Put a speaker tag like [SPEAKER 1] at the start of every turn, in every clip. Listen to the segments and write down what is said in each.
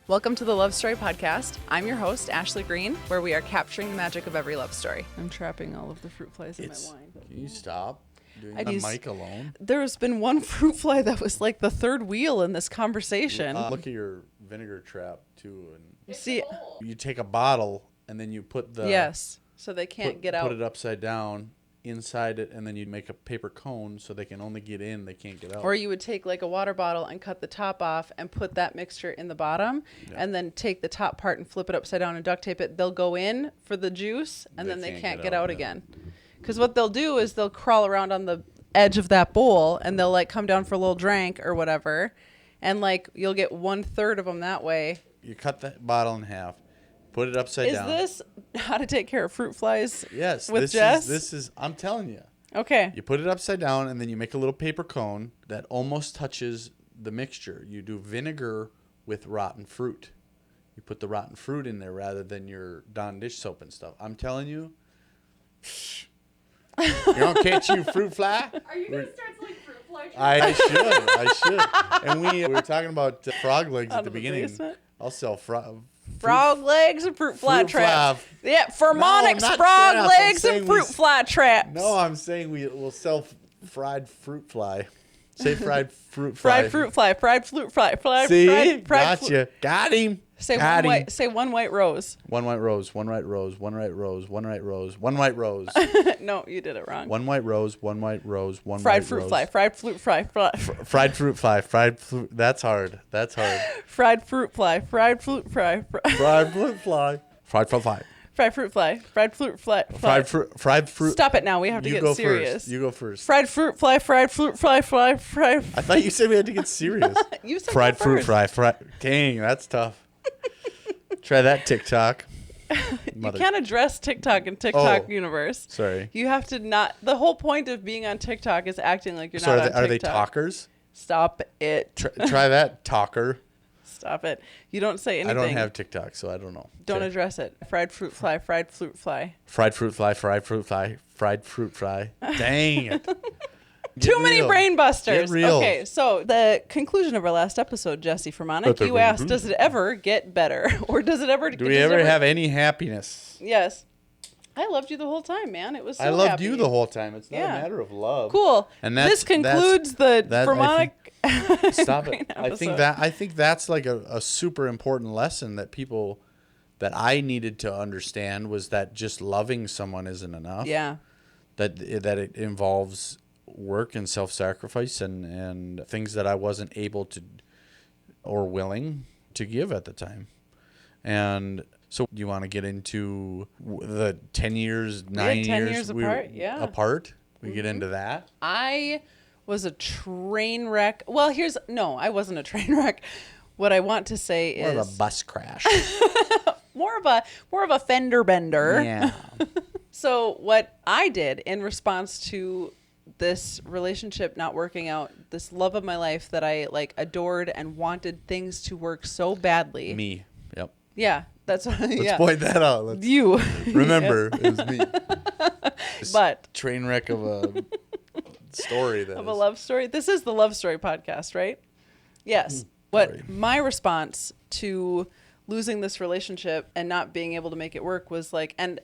[SPEAKER 1] Welcome to the Love Story Podcast. I'm your host, Ashley Green, where we are capturing the magic of every love story. I'm trapping all of the fruit flies in my wine.
[SPEAKER 2] Can you stop doing the mic alone?
[SPEAKER 1] There's been one fruit fly that was like the third wheel in this conversation.
[SPEAKER 2] Look at your vinegar trap, too. And
[SPEAKER 1] See,
[SPEAKER 2] you take a bottle, and then you put the...
[SPEAKER 1] Yes, so they can't get out.
[SPEAKER 2] Put it upside down inside it, and then you make a paper cone so they can only get in, they can't get out.
[SPEAKER 1] Or you would take like a water bottle and cut the top off and put that mixture in the bottom, and then take the top part and flip it upside down and duct tape it. They'll go in for the juice, and then they can't get out again. Because what they'll do is they'll crawl around on the edge of that bowl, and they'll like come down for a little drink or whatever, and like you'll get 1/3 of them that way.
[SPEAKER 2] You cut that bottle in half. Put it upside down.
[SPEAKER 1] Is this how to take care of fruit flies?
[SPEAKER 2] Yes.
[SPEAKER 1] With Jess?
[SPEAKER 2] This is, I'm telling you.
[SPEAKER 1] Okay.
[SPEAKER 2] You put it upside down, and then you make a little paper cone that almost touches the mixture. You do vinegar with rotten fruit. You put the rotten fruit in there rather than your Dawn dish soap and stuff. I'm telling you. You don't catch you fruit fly?
[SPEAKER 3] Are you going to start selling fruit fly?
[SPEAKER 2] I should. And we were talking about frog legs at the beginning.
[SPEAKER 1] Basement?
[SPEAKER 2] I'll sell
[SPEAKER 1] Frog legs and fruit fly traps.
[SPEAKER 2] Fly.
[SPEAKER 1] Yeah, Formanek's
[SPEAKER 2] No, not
[SPEAKER 1] frog
[SPEAKER 2] traps.
[SPEAKER 1] legs and fruit fly traps.
[SPEAKER 2] No, I'm saying we'll sell fried fruit fly. Say fried fruit fly.
[SPEAKER 1] Fried fruit fly. Fried fruit fly.
[SPEAKER 2] See?
[SPEAKER 1] Fried
[SPEAKER 2] Gotcha. Got him.
[SPEAKER 1] Say one white rose.
[SPEAKER 2] One white rose. One white rose. One white rose. One white rose. One white rose.
[SPEAKER 1] No, you did it wrong.
[SPEAKER 2] One white rose. One white rose. One
[SPEAKER 1] fried
[SPEAKER 2] white
[SPEAKER 1] fruit
[SPEAKER 2] rose.
[SPEAKER 1] fly. Fried fruit fly.
[SPEAKER 2] Fried fruit fly. Fried fruit. That's hard.
[SPEAKER 1] Fried fruit fly. Fried fruit fly.
[SPEAKER 2] Fried fruit fly. Fried fruit fly.
[SPEAKER 1] Fried fruit fly. Fried fruit fly.
[SPEAKER 2] Fried fruit.
[SPEAKER 1] Stop it now. We have to get serious.
[SPEAKER 2] First. You go first.
[SPEAKER 1] Fried fruit fly. Fried fruit fly. Fried.
[SPEAKER 2] I thought you said we had to get serious.
[SPEAKER 1] You said
[SPEAKER 2] fried fruit
[SPEAKER 1] first.
[SPEAKER 2] fly. Dang, that's tough. Try that, TikTok.
[SPEAKER 1] You can't address TikTok in TikTok universe.
[SPEAKER 2] Sorry.
[SPEAKER 1] You have to not. The whole point of being on TikTok is acting like you're not on TikTok.
[SPEAKER 2] Are they talkers?
[SPEAKER 1] Stop it.
[SPEAKER 2] Try that, talker.
[SPEAKER 1] Stop it. You don't say anything.
[SPEAKER 2] I don't have TikTok, so I don't know.
[SPEAKER 1] Don't address it. Fried fruit fly. Fried fruit fly.
[SPEAKER 2] Fried fruit fly. Fried fruit fly. Fried fruit fly. Dang it.
[SPEAKER 1] Too many brain busters.
[SPEAKER 2] Get real.
[SPEAKER 1] Okay, so the conclusion of our last episode, Jesse Formanek, you asked, does it ever get better? Or does it ever...
[SPEAKER 2] Do we ever have any happiness?
[SPEAKER 1] Yes. I loved you the whole time, man. It was so
[SPEAKER 2] I loved
[SPEAKER 1] happy.
[SPEAKER 2] you the whole time. It's not a matter of love.
[SPEAKER 1] Cool. And this concludes the Formanek...
[SPEAKER 2] Stop it. I think that's like a super important lesson that I needed to understand, was that just loving someone isn't enough.
[SPEAKER 1] Yeah.
[SPEAKER 2] That it involves work and self-sacrifice and things that I wasn't able to or willing to give at the time. And so you want to get into the 10 years, 9 years
[SPEAKER 1] apart?
[SPEAKER 2] apart? We get into that?
[SPEAKER 1] I was a train wreck. Well, I wasn't a train wreck. What I want to say is...
[SPEAKER 2] More of a bus crash.
[SPEAKER 1] more of a fender bender.
[SPEAKER 2] Yeah.
[SPEAKER 1] So what I did in response to this relationship not working out, this love of my life that I like adored and wanted things to work so badly.
[SPEAKER 2] Me. Yep.
[SPEAKER 1] Yeah. That's what,
[SPEAKER 2] Let's point that out.
[SPEAKER 1] You.
[SPEAKER 2] Remember, it was me.
[SPEAKER 1] But
[SPEAKER 2] train wreck of a story.
[SPEAKER 1] A love story. This is the Love Story Podcast, right? Yes. What my response to losing this relationship and not being able to make it work was like, and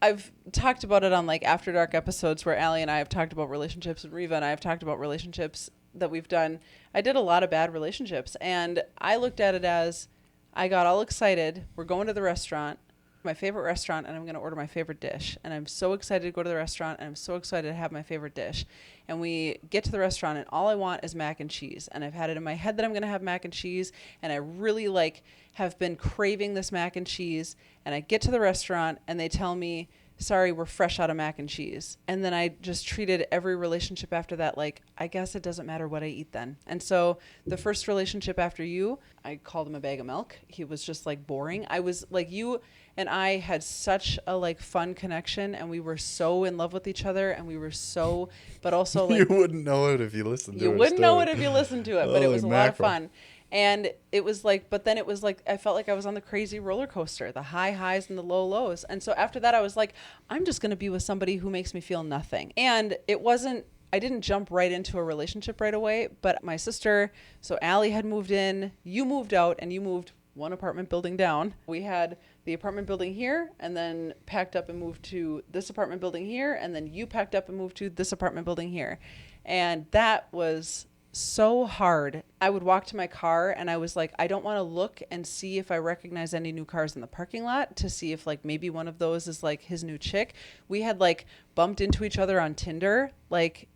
[SPEAKER 1] I've talked about it on like After Dark episodes where Allie and I have talked about relationships, and Reva and I have talked about relationships that we've done. I did a lot of bad relationships, and I looked at it as I got all excited. We're going to the restaurant, my favorite restaurant, and I'm going to order my favorite dish. And I'm so excited to go to the restaurant, and I'm so excited to have my favorite dish. And we get to the restaurant, and all I want is mac and cheese. And I've had it in my head that I'm going to have mac and cheese, and I really have been craving this mac and cheese. And I get to the restaurant, and they tell me, sorry, we're fresh out of mac and cheese. And then I just treated every relationship after that like, I guess it doesn't matter what I eat then. And so the first relationship after you, I called him a bag of milk. He was just like boring. I was like, you and I had such a like fun connection, and we were so in love with each other, and we were so, but also like...
[SPEAKER 2] You wouldn't know it if you listened to it.
[SPEAKER 1] You wouldn't know it if you listened to it, but it was a lot of fun. And it was like, but then it was like, I felt like I was on the crazy roller coaster, the high highs and the low lows. And so after that, I was like, I'm just going to be with somebody who makes me feel nothing. And it wasn't, I didn't jump right into a relationship right away, but my sister, so Allie had moved in, you moved out, and you moved one apartment building down. We had the apartment building here, and then packed up and moved to this apartment building here, and then you packed up and moved to this apartment building here. And that was so hard. I would walk to my car and I was like, I don't want to look and see if I recognize any new cars in the parking lot to see if like maybe one of those is like his new chick. We had like bumped into each other on Tinder. Like,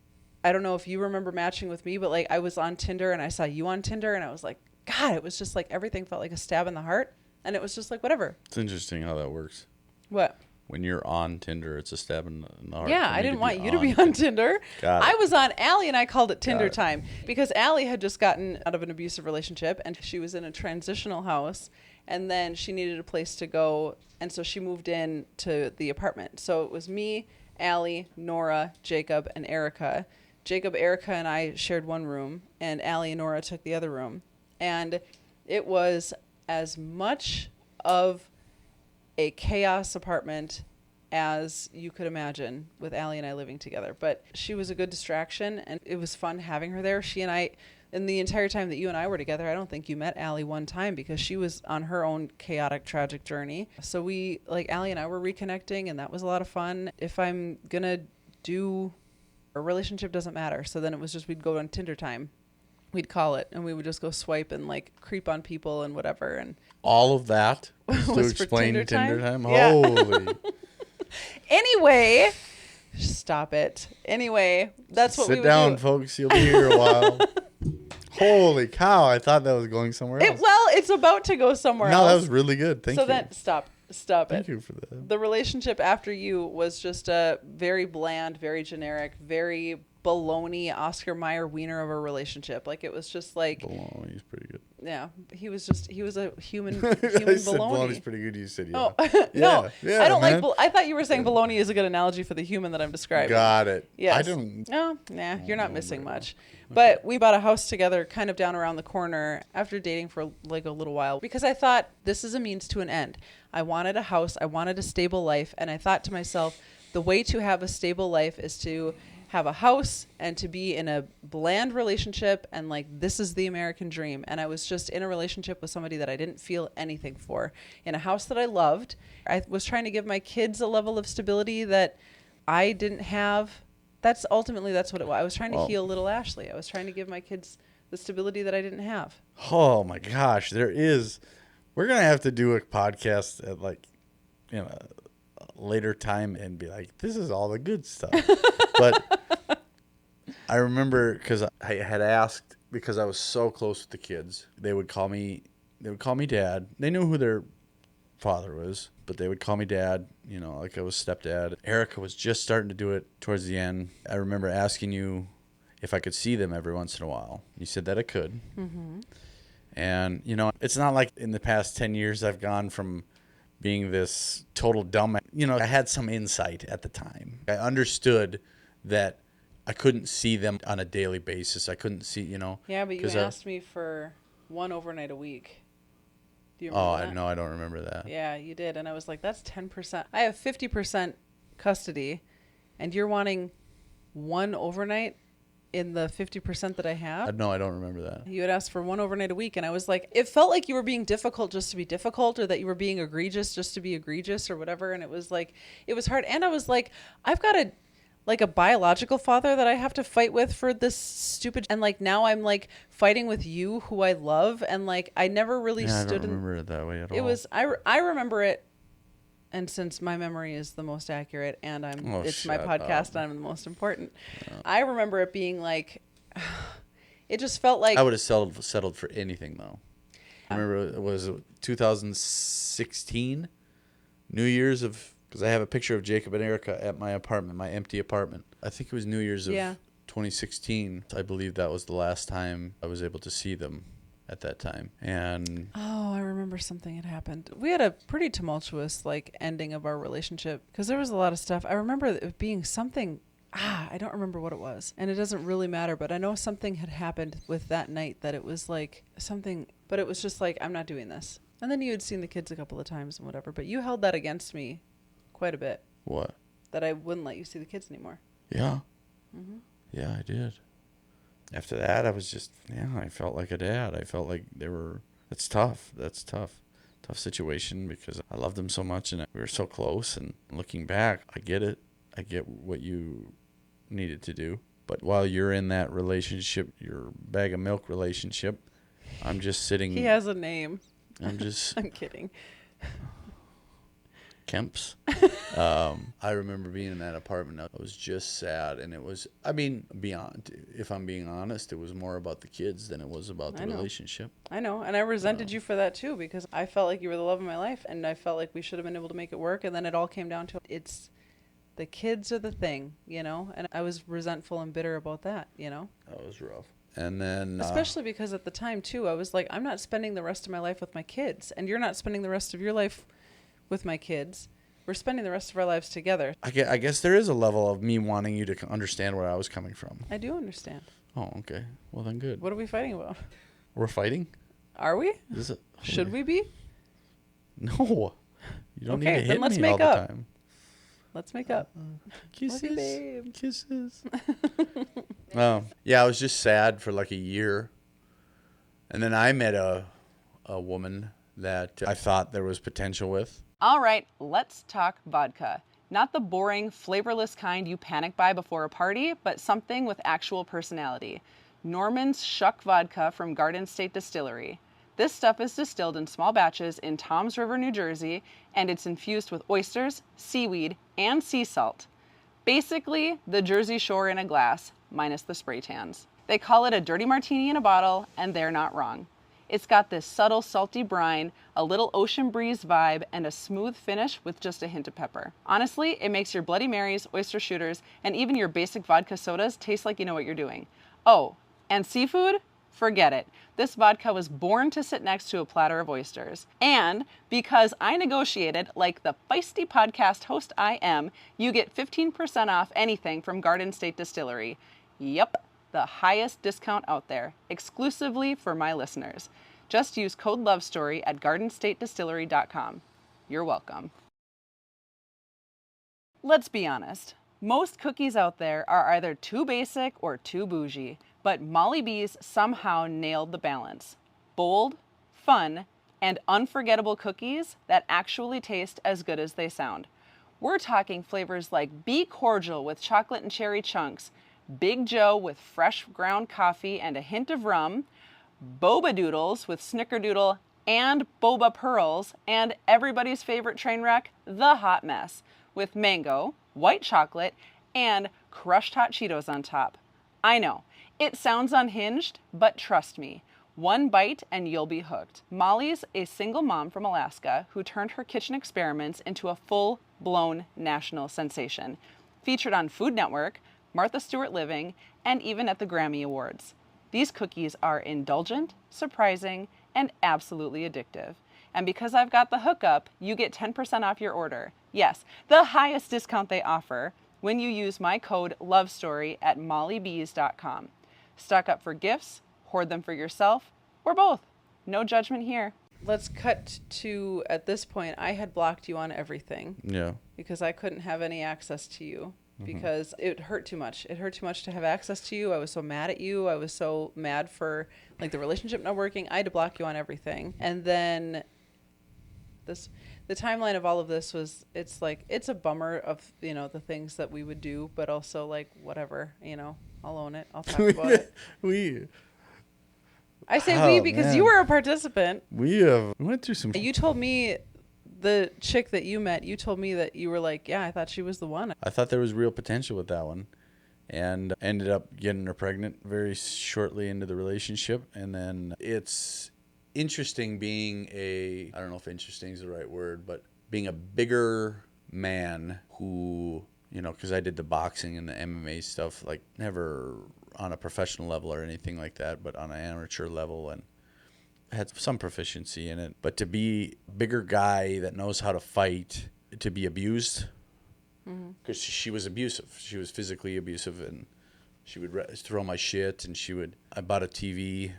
[SPEAKER 1] I don't know if you remember matching with me, but like I was on Tinder and I saw you on Tinder and I was like, God, it was just like everything felt like a stab in the heart. And it was just like, whatever.
[SPEAKER 2] It's interesting how that works.
[SPEAKER 1] What?
[SPEAKER 2] When you're on Tinder, it's a stab in the heart.
[SPEAKER 1] Yeah, I didn't want you to be on Tinder. I was on Allie and I called it Tinder time because Allie had just gotten out of an abusive relationship and she was in a transitional house and then she needed a place to go. And so she moved in to the apartment. So it was me, Allie, Nora, Jacob, and Erica. Jacob, Erica, and I shared one room and Allie and Nora took the other room. And it was as much of a chaos apartment as you could imagine with Allie and I living together. But she was a good distraction and it was fun having her there. She and I, in the entire time that you and I were together, I don't think you met Allie one time because she was on her own chaotic, tragic journey. So we, like Allie and I were reconnecting and that was a lot of fun. If I'm going to do a relationship, doesn't matter. So then it was just, we'd go on Tinder time. We'd call it and we would just go swipe and like creep on people and whatever. And
[SPEAKER 2] all of that
[SPEAKER 1] was
[SPEAKER 2] to explain Tinder time?
[SPEAKER 1] Yeah.
[SPEAKER 2] Holy.
[SPEAKER 1] Anyway, stop it. Anyway, that's what we would do.
[SPEAKER 2] Sit down, folks. You'll be here a while. Holy cow. I thought that was going somewhere else.
[SPEAKER 1] Well, it's about to go somewhere else.
[SPEAKER 2] No, that was really good. Thank you.
[SPEAKER 1] So then, stop it.
[SPEAKER 2] Thank you for that.
[SPEAKER 1] The relationship after you was just a very bland, very generic, very baloney Oscar Mayer wiener of a relationship. Like it was just like
[SPEAKER 2] Baloney's pretty good.
[SPEAKER 1] Yeah, he was a human
[SPEAKER 2] I
[SPEAKER 1] baloney.
[SPEAKER 2] said baloney's pretty good. You said yeah.
[SPEAKER 1] Oh
[SPEAKER 2] yeah.
[SPEAKER 1] no,
[SPEAKER 2] yeah,
[SPEAKER 1] I don't
[SPEAKER 2] man.
[SPEAKER 1] like. I thought you were saying baloney is a good analogy for the human that I'm describing.
[SPEAKER 2] Got it.
[SPEAKER 1] Yes.
[SPEAKER 2] I don't.
[SPEAKER 1] No, nah, you're not missing much. But we bought a house together, kind of down around the corner after dating for like a little while, because I thought this is a means to an end. I wanted a house. I wanted a stable life, and I thought to myself, the way to have a stable life is to have a house and to be in a bland relationship, and like this is the American dream. And I was just in a relationship with somebody that I didn't feel anything for, in a house that I loved. I was trying to give my kids a level of stability that I didn't have. That's what it was. I was trying to heal little Ashley. I was trying to give my kids the stability that I didn't have.
[SPEAKER 2] Oh my gosh, we're gonna have to do a podcast at like, a later time and be like, this is all the good stuff. But I remember because I had asked, because I was so close with the kids, they would call me dad. They knew who their father was, but they would call me dad, like I was stepdad. Erica was just starting to do it towards the end. I remember asking you if I could see them every once in a while. You said that I could. Mm-hmm. And, it's not like in the past 10 years I've gone from being this total dumbass. I had some insight at the time. I understood that I couldn't see them on a daily basis. I couldn't see,
[SPEAKER 1] Yeah, but you asked me for one overnight a week. Do you remember that?
[SPEAKER 2] No, I don't remember that.
[SPEAKER 1] Yeah, you did. And I was like, that's 10%. I have 50% custody, and you're wanting one overnight in the 50% that I have?
[SPEAKER 2] No, I don't remember that.
[SPEAKER 1] You had asked for one overnight a week, and I was like, it felt like you were being difficult just to be difficult, or that you were being egregious just to be egregious or whatever. And it was like, it was hard. And I was like, I've got a biological father that I have to fight with for this stupid, and like now I'm like fighting with you who I love, and like I never really stood.
[SPEAKER 2] I don't remember it that way at all.
[SPEAKER 1] It was I remember it, and since my memory is the most accurate, and it's my podcast, and I'm the most important. Yeah. I remember it being like, it just felt like
[SPEAKER 2] I would have settled for anything though. I remember it was 2016, New Year's of. Because I have a picture of Jacob and Erica at my apartment, my empty apartment. I think it was New Year's of 2016. I believe that was the last time I was able to see them at that time. And
[SPEAKER 1] I remember something had happened. We had a pretty tumultuous ending of our relationship because there was a lot of stuff. I remember it being something. I don't remember what it was, and it doesn't really matter. But I know something had happened with that night that it was like something. But it was just like, I'm not doing this. And then you had seen the kids a couple of times and whatever. But you held that against me quite a bit.
[SPEAKER 2] What?
[SPEAKER 1] That I wouldn't let you see the kids anymore.
[SPEAKER 2] Yeah. Mm-hmm. Yeah, I did. After that, I was just, I felt like a dad. I felt like they were It's tough. That's tough. Tough situation because I loved him so much and we were so close. And looking back, I get it. I get what you needed to do. But while you're in that relationship, your bag of milk relationship, I'm just sitting.
[SPEAKER 1] He has a name.
[SPEAKER 2] I'm just.
[SPEAKER 1] I'm kidding.
[SPEAKER 2] Kemp's. I remember being in that apartment. I was just sad, and it was. I mean, beyond. If I'm being honest, it was more about the kids than it was about the relationship.
[SPEAKER 1] I know, and I resented you for that too because I felt like you were the love of my life, and I felt like we should have been able to make it work. And then it all came down to it's the kids are the thing, you know. And I was resentful and bitter about that, you know.
[SPEAKER 2] That was rough. And then
[SPEAKER 1] especially because at the time too, I was like, I'm not spending the rest of my life with my kids, and you're not spending the rest of your life with my kids. We're spending the rest of our lives together.
[SPEAKER 2] I guess there is a level of me wanting you to understand where I was coming from.
[SPEAKER 1] I do understand.
[SPEAKER 2] Oh, okay. Well, then good.
[SPEAKER 1] What are we fighting about?
[SPEAKER 2] We're fighting?
[SPEAKER 1] Are we?
[SPEAKER 2] Is it?
[SPEAKER 1] Should we be?
[SPEAKER 2] No. You don't need to hit
[SPEAKER 1] then let's
[SPEAKER 2] me
[SPEAKER 1] make
[SPEAKER 2] all
[SPEAKER 1] up.
[SPEAKER 2] the time.
[SPEAKER 1] Let's make up.
[SPEAKER 2] Kisses.
[SPEAKER 1] Love you, babe.
[SPEAKER 2] Kisses. Yeah, I was just sad for like a year. And then I met a woman that I thought there was potential with.
[SPEAKER 4] All right, let's talk vodka. Not the boring, flavorless kind you panic buy before a party, but something with actual personality. Norman's Shuck Vodka from Garden State Distillery. This stuff is distilled in small batches in Toms River, New Jersey, and it's infused with oysters, seaweed, and sea salt. Basically, the Jersey Shore in a glass, minus the spray tans. They call it a dirty martini in a bottle, and they're not wrong. It's got this subtle salty brine, a little ocean breeze vibe, and a smooth finish with just a hint of pepper. Honestly, it makes your Bloody Marys, oyster shooters, and even your basic vodka sodas taste like you know what you're doing. Oh, and seafood? Forget it. This vodka was born to sit next to a platter of oysters. And because I negotiated like the feisty podcast host I am, you get 15% off anything from Garden State Distillery. Yep. The highest discount out there, exclusively for my listeners. Just use code LOVESTORY at gardenstatedistillery.com. You're welcome. Let's be honest. Most cookies out there are either too basic or too bougie, but Molly B's somehow nailed the balance. Bold, fun, and unforgettable cookies that actually taste as good as they sound. We're talking flavors like Be Cordial with chocolate and cherry chunks, Big Joe with fresh ground coffee and a hint of rum, Boba Doodles with Snickerdoodle and Boba Pearls, and everybody's favorite train wreck, the Hot Mess, with mango, white chocolate, and crushed hot Cheetos on top. I know, it sounds unhinged, but trust me, one bite and you'll be hooked. Molly's a single mom from Alaska who turned her kitchen experiments into a full-blown national sensation. Featured on Food Network, Martha Stewart Living, and even at the Grammy Awards. These cookies are indulgent, surprising, and absolutely addictive. And because I've got the hookup, you get 10% off your order. Yes, the highest discount they offer when you use my code LOVESTORY at mollybees.com. Stock up for gifts, hoard them for yourself, or both. No judgment here.
[SPEAKER 1] Let's cut to, at this point, I had blocked you on everything.
[SPEAKER 2] Yeah.
[SPEAKER 1] Because I couldn't have any access to you. Because it hurt too much. It hurt too much to have access to you. I was so mad at you. I was so mad for like the relationship not working. I had to block you on everything. And then the timeline of all of this was, it's like, it's a bummer of, you know, the things that we would do, but also like, whatever, you know, I'll own it. I'll talk about it. I say we because you were a participant.
[SPEAKER 2] We went through some.
[SPEAKER 1] You told me, the chick that you met, you told me that you were like, yeah, I thought she was the one.
[SPEAKER 2] I thought there was real potential with that one, and ended up getting her pregnant very shortly into the relationship. And then it's interesting being I don't know if interesting is the right word, but being a bigger man who, you know, because I did the boxing and the MMA stuff, like never on a professional level or anything like that, but on an amateur level, and had some proficiency in it. But to be a bigger guy that knows how to fight, to be abused, because she was abusive. She was physically abusive, and she would throw my shit, and I bought a TV.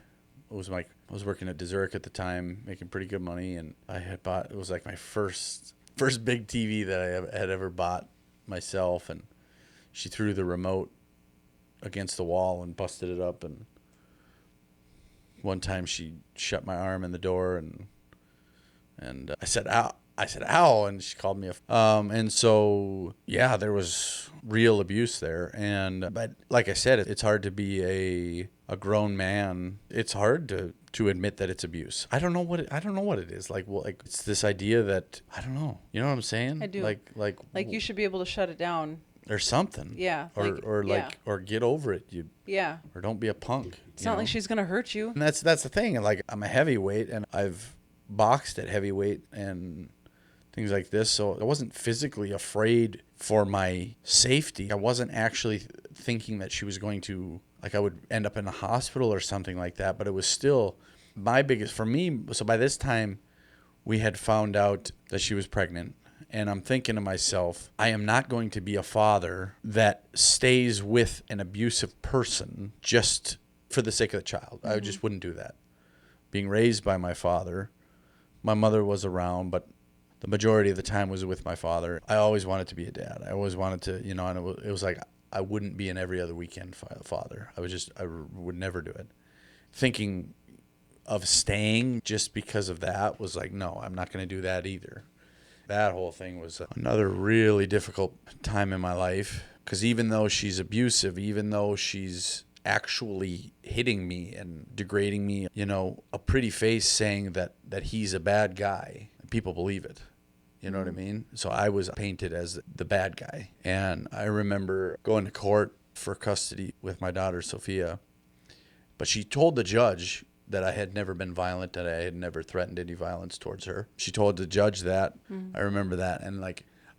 [SPEAKER 2] I was working at Desert at the time, making pretty good money, and it was like my first big TV that I had ever bought myself, and she threw the remote against the wall and busted it up, and one time she shut my arm in the door, and I said, ow. I said, ow, and she called me and so, yeah, there was real abuse there. But like I said, it's hard to be a grown man. It's hard to admit that it's abuse. I don't know what it is. Like it's this idea that, I don't know. You know what I'm saying?
[SPEAKER 1] I do.
[SPEAKER 2] Like
[SPEAKER 1] you should be able to shut it down.
[SPEAKER 2] Or something.
[SPEAKER 1] Yeah.
[SPEAKER 2] Or get over it.
[SPEAKER 1] Yeah.
[SPEAKER 2] Or don't be a punk.
[SPEAKER 1] It's not like she's going to hurt you.
[SPEAKER 2] And that's the thing. Like, I'm a heavyweight, and I've boxed at heavyweight and things like this. So I wasn't physically afraid for my safety. I wasn't actually thinking that she was going to, like, I would end up in a hospital or something like that. But it was still my biggest, for me. So by this time, we had found out that she was pregnant. And I'm thinking to myself, I am not going to be a father that stays with an abusive person just for the sake of the child. I just wouldn't do that. Being raised by my father, my mother was around, but the majority of the time was with my father. I always wanted to be a dad. I always wanted to, and it was like I wouldn't be an every other weekend father. I would never do it. Thinking of staying just because of that was like, no, I'm not going to do that either. That whole thing was another really difficult time in my life, because even though she's abusive, even though she's actually hitting me and degrading me, a pretty face saying that he's a bad guy, people believe it. You know what I mean? So I was painted as the bad guy. And I remember going to court for custody with my daughter, Sophia. But she told the judge that I had never been violent, that I had never threatened any violence towards her. She told the judge that. I remember that. And I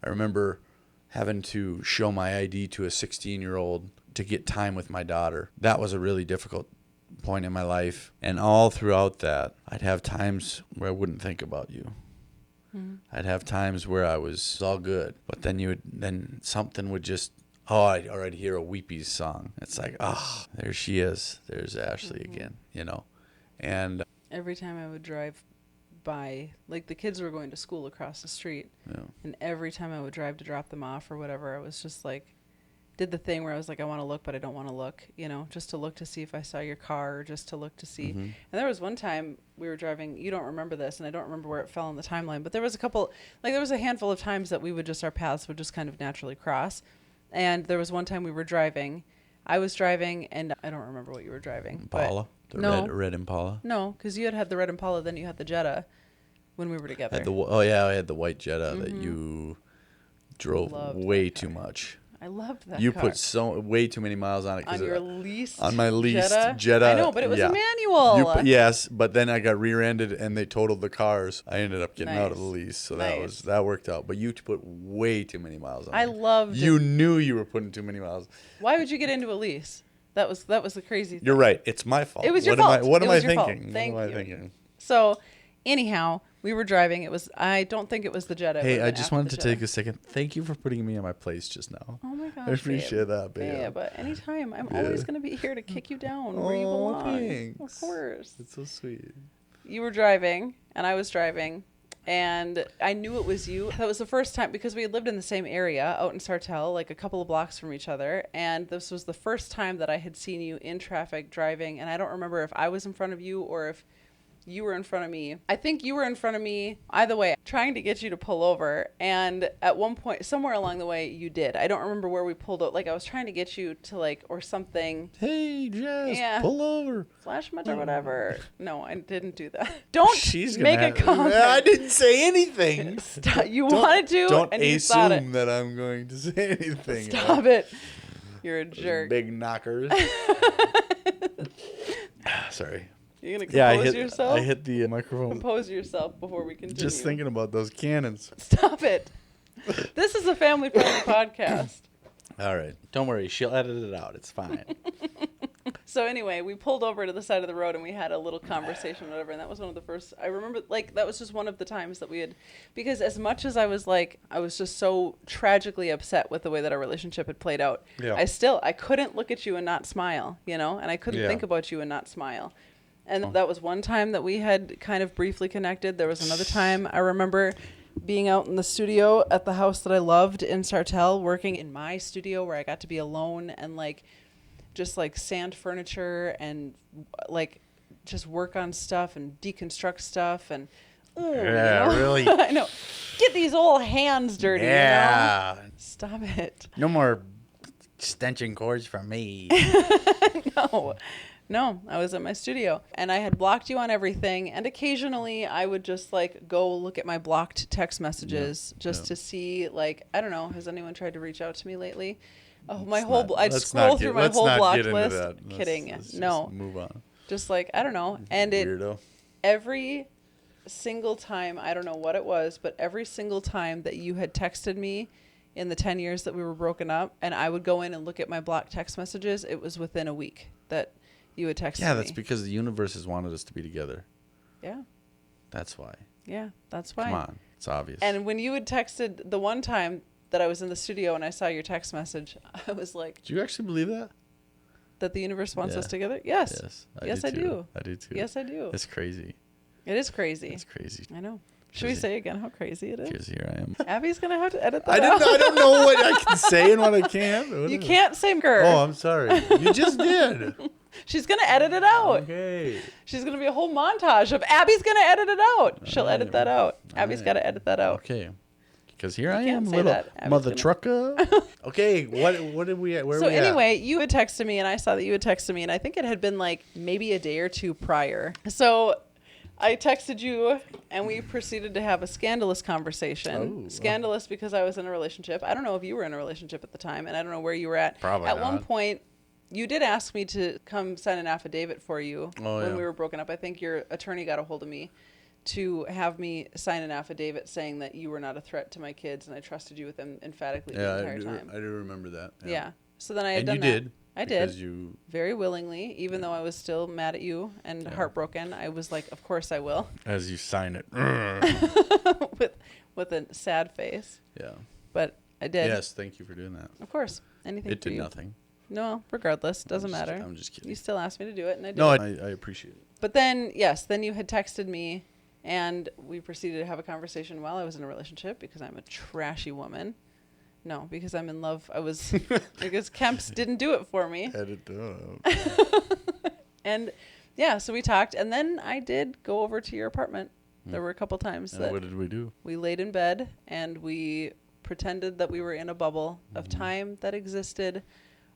[SPEAKER 2] remember having to show my ID to a 16-year-old to get time with my daughter. That was a really difficult point in my life. And all throughout that, I'd have times where I wouldn't think about you. I'd have times where I was all good, but then something would just, I'd hear a Weepies song. It's like, there she is. There's Ashley again, And
[SPEAKER 1] every time I would drive by, like, the kids were going to school across the street, and every time I would drive to drop them off or whatever, I was just like, did the thing where I was like, I want to look, but I don't want to look, just to look to see if I saw your car, or just to look to see. And there was one time we were driving, you don't remember this, and I don't remember where it fell in the timeline, but there was a handful of times that our paths would just kind of naturally cross. And there was one time we were driving, I was driving, and I don't remember what you were driving.
[SPEAKER 2] Impala? Red Impala?
[SPEAKER 1] No, because you had the red Impala, then you had the Jetta when we were together.
[SPEAKER 2] I had the white Jetta that you drove way too much.
[SPEAKER 1] I loved that
[SPEAKER 2] You
[SPEAKER 1] car.
[SPEAKER 2] put way too many miles on it.
[SPEAKER 1] On your leased
[SPEAKER 2] On my leased
[SPEAKER 1] Jetta? I know, but it was a manual.
[SPEAKER 2] Yes, but then I got rear-ended and they totaled the cars. I ended up getting out of the lease, so that worked out. But you put way too many miles on it.
[SPEAKER 1] I loved it.
[SPEAKER 2] You knew you were putting too many miles.
[SPEAKER 1] Why would you get into a lease? That was the crazy thing.
[SPEAKER 2] You're right. It's my fault.
[SPEAKER 1] It was your fault.
[SPEAKER 2] What am I
[SPEAKER 1] Fault.
[SPEAKER 2] thinking?
[SPEAKER 1] Thank
[SPEAKER 2] What am
[SPEAKER 1] you.
[SPEAKER 2] I thinking?
[SPEAKER 1] So, anyhow, we were driving. I don't think it was the Jetta.
[SPEAKER 2] Hey, I just wanted to take a second. Thank you for putting me in my place just now.
[SPEAKER 1] Oh my gosh,
[SPEAKER 2] I appreciate that, babe.
[SPEAKER 1] Yeah, but anytime, I'm always going to be here to kick you down where you belong.
[SPEAKER 2] Thanks.
[SPEAKER 1] Of course.
[SPEAKER 2] It's so sweet.
[SPEAKER 1] You were driving, and I was driving, and I knew it was you. That was the first time, because we had lived in the same area out in Sartell, like a couple of blocks from each other, and this was the first time that I had seen you in traffic driving, and I don't remember if I was in front of you or if you were in front of me. I think you were in front of me. Either way, trying to get you to pull over. And at one point, somewhere along the way, you did. I don't remember where we pulled out. Like, I was trying to get you to, or something.
[SPEAKER 2] Hey, Jess, pull over.
[SPEAKER 1] Flash much or whatever. No, I didn't do that. Don't make a comment.
[SPEAKER 2] I didn't say anything.
[SPEAKER 1] Stop. You wanted to, and you thought it.
[SPEAKER 2] Don't assume that I'm going to say anything.
[SPEAKER 1] Stop it. You're a jerk.
[SPEAKER 2] Big knockers. Sorry.
[SPEAKER 1] You're going to compose yourself?
[SPEAKER 2] I hit the microphone.
[SPEAKER 1] Compose yourself before we continue.
[SPEAKER 2] Just thinking about those cannons.
[SPEAKER 1] Stop it. This is a family-friendly podcast.
[SPEAKER 2] All right. Don't worry. She'll edit it out. It's fine.
[SPEAKER 1] So anyway, we pulled over to the side of the road and we had a little conversation or whatever. And that was one of the first, I remember, that was just one of the times that we had, because as much as I was just so tragically upset with the way that our relationship had played out.
[SPEAKER 2] Yeah.
[SPEAKER 1] I couldn't look at you and not smile, and I couldn't think about you and not smile. And that was one time that we had kind of briefly connected. There was another time I remember being out in the studio at the house that I loved in Sartell, working in my studio where I got to be alone and just sand furniture and just work on stuff and deconstruct stuff and
[SPEAKER 2] Yeah, really.
[SPEAKER 1] I know. Get these old hands dirty.
[SPEAKER 2] Yeah.
[SPEAKER 1] You know? Stop it.
[SPEAKER 2] No more extension cords from me.
[SPEAKER 1] No, I was at my studio and I had blocked you on everything. And occasionally I would just like go look at my blocked text messages to see, like, I don't know, has anyone tried to reach out to me lately? Oh, I'd scroll through my whole blocked list. Kidding. No.
[SPEAKER 2] Just move on.
[SPEAKER 1] Just like, I don't know. And
[SPEAKER 2] Weirdo.
[SPEAKER 1] Every single time, I don't know what it was, but every single time that you had texted me in the 10 years that we were broken up, and I would go in and look at my blocked text messages, it was within a week that you had texted me.
[SPEAKER 2] Yeah, that's because the universe has wanted us to be together.
[SPEAKER 1] Yeah.
[SPEAKER 2] That's why.
[SPEAKER 1] Yeah, that's why.
[SPEAKER 2] Come on. It's obvious.
[SPEAKER 1] And when you had texted the one time that I was in the studio and I saw your text message, I was like...
[SPEAKER 2] Do you actually believe that?
[SPEAKER 1] That the universe wants us together? Yes.
[SPEAKER 2] Yes,
[SPEAKER 1] I do.
[SPEAKER 2] I do too.
[SPEAKER 1] Yes, I do.
[SPEAKER 2] It's crazy.
[SPEAKER 1] It is crazy.
[SPEAKER 2] It's crazy.
[SPEAKER 1] I know. Should we say again how crazy it is?
[SPEAKER 2] Because here I am.
[SPEAKER 1] Abby's going to have to edit that out.
[SPEAKER 2] I don't know what I can say and what I can't.
[SPEAKER 1] You can't say "grr."
[SPEAKER 2] Oh, I'm sorry. You just did.
[SPEAKER 1] She's going to edit it out.
[SPEAKER 2] Okay.
[SPEAKER 1] She's going to be a whole montage of Abby's going to edit it out. She'll edit that out. Abby's got to edit that out.
[SPEAKER 2] Okay. Because here I
[SPEAKER 1] can't
[SPEAKER 2] am,
[SPEAKER 1] say
[SPEAKER 2] little
[SPEAKER 1] that.
[SPEAKER 2] mother trucker. Okay, what did we at? Where
[SPEAKER 1] So
[SPEAKER 2] we
[SPEAKER 1] anyway, you had texted me and I saw that you had texted me and I think it had been like maybe a day or two prior. So I texted you and we proceeded to have a scandalous conversation. Scandalous because I was in a relationship. I don't know if you were in a relationship at the time and I don't know where you were at.
[SPEAKER 2] Probably
[SPEAKER 1] At
[SPEAKER 2] not.
[SPEAKER 1] one point, you did ask me to come sign an affidavit for you when we were broken up. I think your attorney got a hold of me to have me sign an affidavit saying that you were not a threat to my kids and I trusted you with them emphatically the entire time.
[SPEAKER 2] I do remember that.
[SPEAKER 1] Yeah. So then I had done that.
[SPEAKER 2] And you did.
[SPEAKER 1] I did.
[SPEAKER 2] Because you...
[SPEAKER 1] Very willingly, even though I was still mad at you and heartbroken. I was like, of course I will.
[SPEAKER 2] As you sign it.
[SPEAKER 1] with a sad face.
[SPEAKER 2] Yeah.
[SPEAKER 1] But I did.
[SPEAKER 2] Yes, thank you for doing that.
[SPEAKER 1] Of course. Anything
[SPEAKER 2] It
[SPEAKER 1] for
[SPEAKER 2] did
[SPEAKER 1] you.
[SPEAKER 2] nothing.
[SPEAKER 1] No, regardless. Doesn't matter.
[SPEAKER 2] I'm just kidding.
[SPEAKER 1] You still asked me to do it and I did.
[SPEAKER 2] No, I appreciate it.
[SPEAKER 1] But then, yes, then you had texted me and we proceeded to have a conversation while I was in a relationship because I'm a trashy woman. No, because I'm in love. Because Kemp's didn't do it for me.
[SPEAKER 2] Edit that.
[SPEAKER 1] And yeah, so we talked and then I did go over to your apartment. There were a couple times that
[SPEAKER 2] what did we do?
[SPEAKER 1] we laid in bed and we pretended that we were in a bubble of time that existed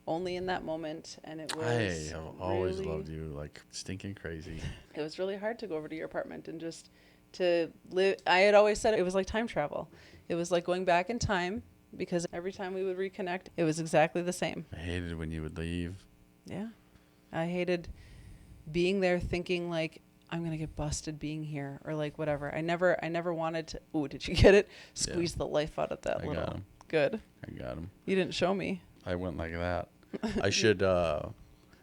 [SPEAKER 1] only in that moment, and it was
[SPEAKER 2] I have always
[SPEAKER 1] really,
[SPEAKER 2] loved you like stinking crazy.
[SPEAKER 1] It was really hard to go over to your apartment and just to live. I had always said it was like time travel. It was like going back in time because every time we would reconnect, it was exactly the same.
[SPEAKER 2] I hated when you would leave.
[SPEAKER 1] Yeah. I hated being there thinking like I'm going to get busted being here or like whatever. I never wanted to. Ooh, did you get it? Squeeze the life out of that
[SPEAKER 2] I
[SPEAKER 1] little.
[SPEAKER 2] got him.
[SPEAKER 1] Good.
[SPEAKER 2] I got him.
[SPEAKER 1] You didn't show me.
[SPEAKER 2] I went like that. I should,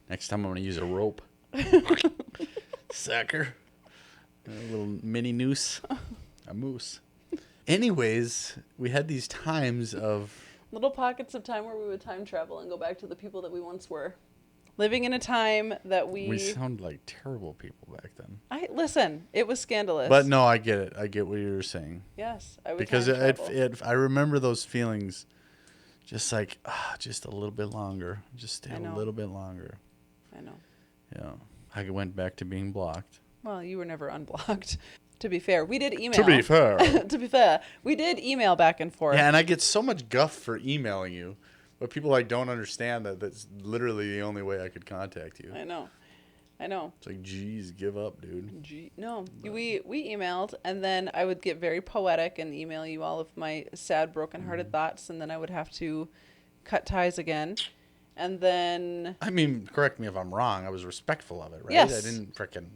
[SPEAKER 2] next time I'm going to use a rope. Sucker. A little mini noose. A moose. Anyways, we had these times of...
[SPEAKER 1] Little pockets of time where we would time travel and go back to the people that we once were. Living in a time that
[SPEAKER 2] We sound like terrible people back then.
[SPEAKER 1] Listen, it was scandalous.
[SPEAKER 2] But no, I get it. I get what you were saying.
[SPEAKER 1] Yes, I would
[SPEAKER 2] Because
[SPEAKER 1] time travel.
[SPEAKER 2] I remember those feelings just like, just a little bit longer. Just stay
[SPEAKER 1] I
[SPEAKER 2] a
[SPEAKER 1] know.
[SPEAKER 2] little bit longer.
[SPEAKER 1] I know.
[SPEAKER 2] Yeah. I went back to being blocked.
[SPEAKER 1] Well, you were never unblocked. To be fair, we did email.
[SPEAKER 2] To be fair.
[SPEAKER 1] To be fair, we did email back and forth.
[SPEAKER 2] Yeah, and I get so much guff for emailing you. But people like don't understand that that's literally the only way I could contact you.
[SPEAKER 1] I know.
[SPEAKER 2] It's like, geez, give up, dude.
[SPEAKER 1] No, we emailed, and then I would get very poetic and email you all of my sad, broken-hearted thoughts, and then I would have to cut ties again. And then...
[SPEAKER 2] I mean, correct me if I'm wrong. I was respectful of it, right?
[SPEAKER 1] Yes.
[SPEAKER 2] I didn't frickin'...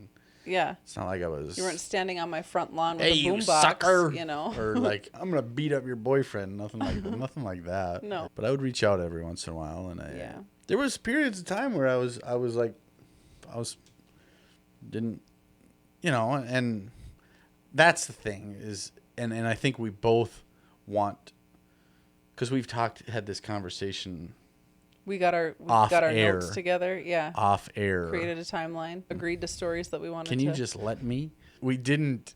[SPEAKER 1] Yeah.
[SPEAKER 2] It's not like I was...
[SPEAKER 1] You weren't standing on my front lawn with
[SPEAKER 2] hey,
[SPEAKER 1] a
[SPEAKER 2] you
[SPEAKER 1] boombox,
[SPEAKER 2] sucker!
[SPEAKER 1] you know.
[SPEAKER 2] Or like, I'm going to beat up your boyfriend. Nothing like that.
[SPEAKER 1] No.
[SPEAKER 2] But I would reach out every once in a while, and
[SPEAKER 1] Yeah.
[SPEAKER 2] There was periods of time where I was didn't, you know, and that's the thing is, and I think we both want, because we've had this conversation.
[SPEAKER 1] We got our
[SPEAKER 2] air.
[SPEAKER 1] notes together. Yeah.
[SPEAKER 2] Off air.
[SPEAKER 1] Created a timeline. Agreed to stories that we wanted to.
[SPEAKER 2] Can you just let me?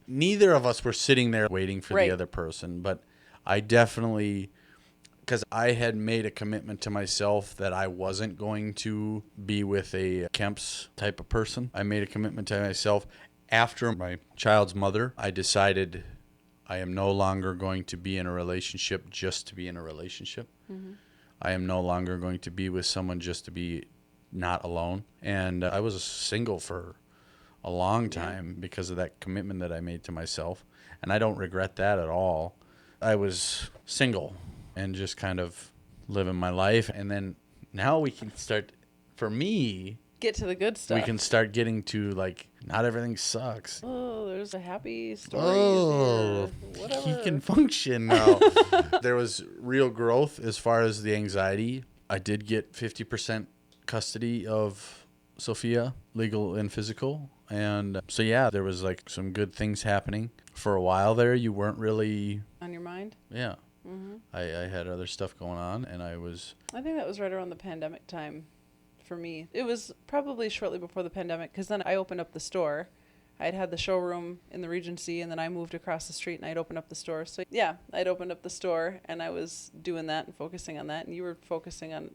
[SPEAKER 2] Neither of us were sitting there waiting for the other person, but I definitely because I had made a commitment to myself that I wasn't going to be with a Kemp's type of person. I made a commitment to myself after my child's mother. I decided I am no longer going to be in a relationship just to be in a relationship. Mm-hmm. I am no longer going to be with someone just to be not alone. And I was single for a long time because of that commitment that I made to myself. And I don't regret that at all. I was single and just kind of living my life. And then now we can start, for me,
[SPEAKER 1] Get to the good stuff.
[SPEAKER 2] we can start getting to like, not everything sucks.
[SPEAKER 1] Oh, there's a happy story. Whatever.
[SPEAKER 2] He can function now. There was real growth as far as the anxiety. I did get 50% custody of Sophia, legal and physical. And so, yeah, there was like some good things happening. For a while there, you weren't really...
[SPEAKER 1] On your mind?
[SPEAKER 2] Yeah. Mm-hmm. I had other stuff going on, and I
[SPEAKER 1] think that was right around the pandemic time for me. It was probably shortly before the pandemic, because then I opened up the store. I'd had the showroom in the Regency, and then I moved across the street, and I'd opened up the store. So, yeah, I'd opened up the store, and I was doing that and focusing on that, and you were focusing on...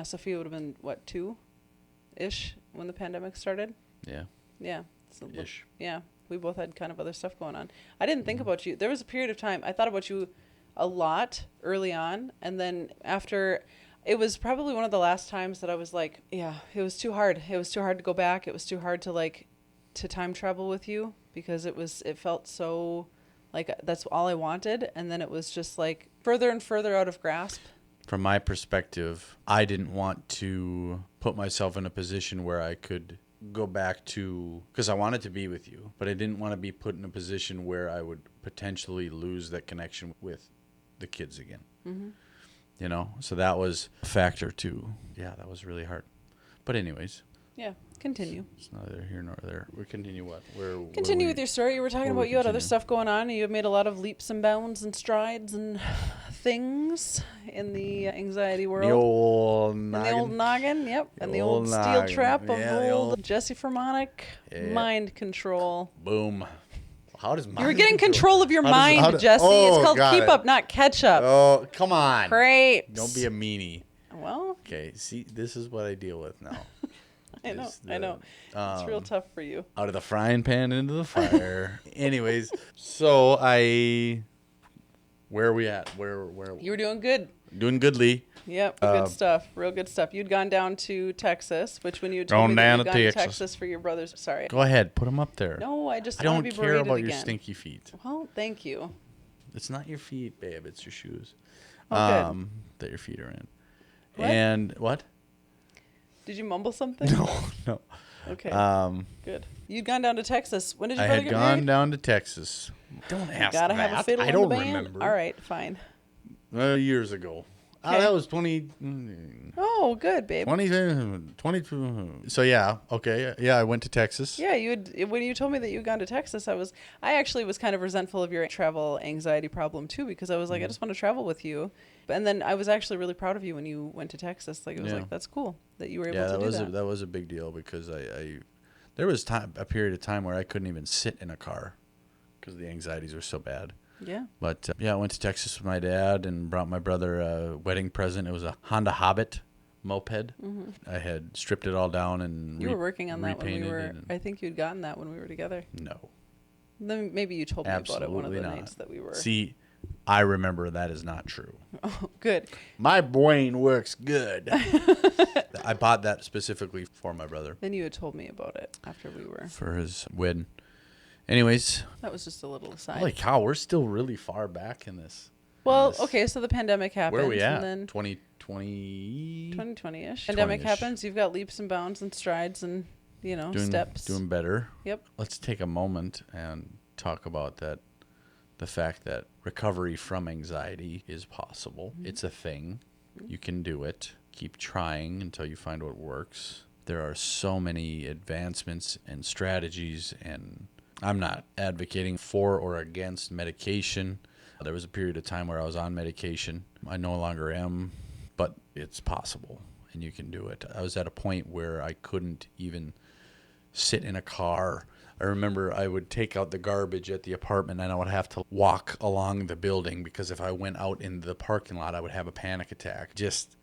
[SPEAKER 1] Sophia would have been, what, 2-ish when the pandemic started?
[SPEAKER 2] Yeah.
[SPEAKER 1] Yeah.
[SPEAKER 2] Ish.
[SPEAKER 1] Yeah. We both had kind of other stuff going on. I didn't think about you. There was a period of time, I thought about you a lot early on. And then after, it was probably one of the last times that I was like, yeah, it was too hard. It was too hard to go back. It was too hard to time travel with you, because it felt so like that's all I wanted. And then it was just like further and further out of grasp.
[SPEAKER 2] From my perspective, I didn't want to put myself in a position where I could go back to, because I wanted to be with you, but I didn't want to be put in a position where I would potentially lose that connection with the kids again. Mm-hmm. So that was a factor too. Yeah, that was really hard. But anyways.
[SPEAKER 1] Yeah, continue.
[SPEAKER 2] It's neither here nor there. We continue what?
[SPEAKER 1] Continue with your story. You were talking about you had other stuff going on, and you had made a lot of leaps and bounds and strides and things in the anxiety world.
[SPEAKER 2] The old
[SPEAKER 1] noggin.
[SPEAKER 2] noggin.
[SPEAKER 1] And the old noggin, yep. And the old steel trap of old Jesse Formanek.
[SPEAKER 2] Yep.
[SPEAKER 1] Mind control.
[SPEAKER 2] Boom. How does
[SPEAKER 1] You were getting control of your mind, Jesse. It's called keep up, not catch up.
[SPEAKER 2] Oh, come on.
[SPEAKER 1] Great.
[SPEAKER 2] Don't be a meanie.
[SPEAKER 1] Well.
[SPEAKER 2] Okay, see, this is what I deal with now.
[SPEAKER 1] I know. It's real tough for you.
[SPEAKER 2] Out of the frying pan into the fire. Anyways, so where are we at? Where?
[SPEAKER 1] You were doing good.
[SPEAKER 2] Doing goodly.
[SPEAKER 1] Yep, good stuff. Real good stuff. You'd gone down to Texas, which when you told me that you'd gone to Texas for your brother's... Sorry.
[SPEAKER 2] Go ahead. Put them up there.
[SPEAKER 1] No, I just
[SPEAKER 2] don't
[SPEAKER 1] want to be
[SPEAKER 2] care about
[SPEAKER 1] again.
[SPEAKER 2] your stinky feet.
[SPEAKER 1] Well, thank you.
[SPEAKER 2] It's not your feet, babe. It's your shoes.
[SPEAKER 1] Oh, good.
[SPEAKER 2] That your feet are in.
[SPEAKER 1] What?
[SPEAKER 2] And what?
[SPEAKER 1] Did you mumble something?
[SPEAKER 2] No.
[SPEAKER 1] Okay. Good. You'd gone down to Texas. When did your
[SPEAKER 2] I
[SPEAKER 1] brother
[SPEAKER 2] had
[SPEAKER 1] get
[SPEAKER 2] gone
[SPEAKER 1] married?
[SPEAKER 2] Don't ask Texas. Don't ask
[SPEAKER 1] Gotta
[SPEAKER 2] that.
[SPEAKER 1] have a fiddle
[SPEAKER 2] I
[SPEAKER 1] in
[SPEAKER 2] don't
[SPEAKER 1] the band?
[SPEAKER 2] remember.
[SPEAKER 1] All right, fine.
[SPEAKER 2] Years ago.
[SPEAKER 1] Okay.
[SPEAKER 2] That was 20.
[SPEAKER 1] Oh, good, babe.
[SPEAKER 2] 22. So yeah, okay, yeah. I went to Texas.
[SPEAKER 1] Yeah, when you told me that you'd gone to Texas, I actually was kind of resentful of your travel anxiety problem too, because I was like, I just want to travel with you. And then I was actually really proud of you when you went to Texas. Like it was like, that's cool that you were able to do that.
[SPEAKER 2] That was a big deal, because there was a period of time where I couldn't even sit in a car because the anxieties were so bad.
[SPEAKER 1] Yeah.
[SPEAKER 2] But I went to Texas with my dad and brought my brother a wedding present. It was a Honda Hobbit moped. Mm-hmm. I had stripped it all down and
[SPEAKER 1] you were working on that when we were.
[SPEAKER 2] I
[SPEAKER 1] think you'd gotten that when we were together.
[SPEAKER 2] No.
[SPEAKER 1] Then maybe you told me about it one of the nights that we were.
[SPEAKER 2] See, I remember that is not true.
[SPEAKER 1] Oh, good.
[SPEAKER 2] My brain works good. I bought that specifically for my brother.
[SPEAKER 1] Then you had told me about it after we were.
[SPEAKER 2] For his wedding. Anyways.
[SPEAKER 1] That was just a little aside.
[SPEAKER 2] Holy cow, we're still really far back in this.
[SPEAKER 1] Well, okay, so the pandemic happened.
[SPEAKER 2] Where are we at?
[SPEAKER 1] And then
[SPEAKER 2] 2020?
[SPEAKER 1] 2020-ish. Pandemic happens. You've got leaps and bounds and strides and, steps.
[SPEAKER 2] Doing better.
[SPEAKER 1] Yep.
[SPEAKER 2] Let's take a moment and talk about that. The fact that recovery from anxiety is possible. Mm-hmm. It's a thing. Mm-hmm. You can do it. Keep trying until you find what works. There are so many advancements and strategies, and I'm not advocating for or against medication. There was a period of time where I was on medication. I no longer am, but it's possible, and you can do it. I was at a point where I couldn't even sit in a car I remember I would take out the garbage at the apartment and I would have to walk along the building because if I went out in the parking lot, I would have a panic attack. Just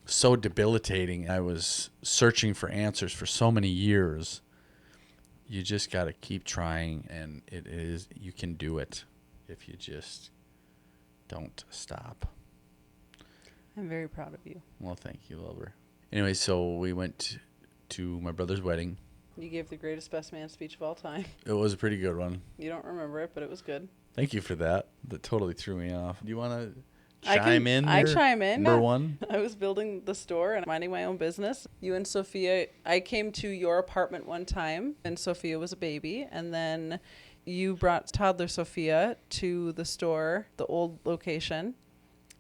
[SPEAKER 2] so debilitating. I was searching for answers for so many years. You just got to keep trying, and you can do it if you just don't stop.
[SPEAKER 1] I'm very proud of you.
[SPEAKER 2] Well, thank you, lover. Anyway, so we went to my brother's wedding.
[SPEAKER 1] You gave the greatest best man speech of all time.
[SPEAKER 2] It was a pretty good one.
[SPEAKER 1] You don't remember it, but it was good.
[SPEAKER 2] Thank you for that. That totally threw me off. Do you want to
[SPEAKER 1] I
[SPEAKER 2] chime in?
[SPEAKER 1] chime in.
[SPEAKER 2] Number one?
[SPEAKER 1] I was building the store and minding my own business. You and Sophia, I came to your apartment one time, and Sophia was a baby, and then you brought toddler Sophia to the store, the old location.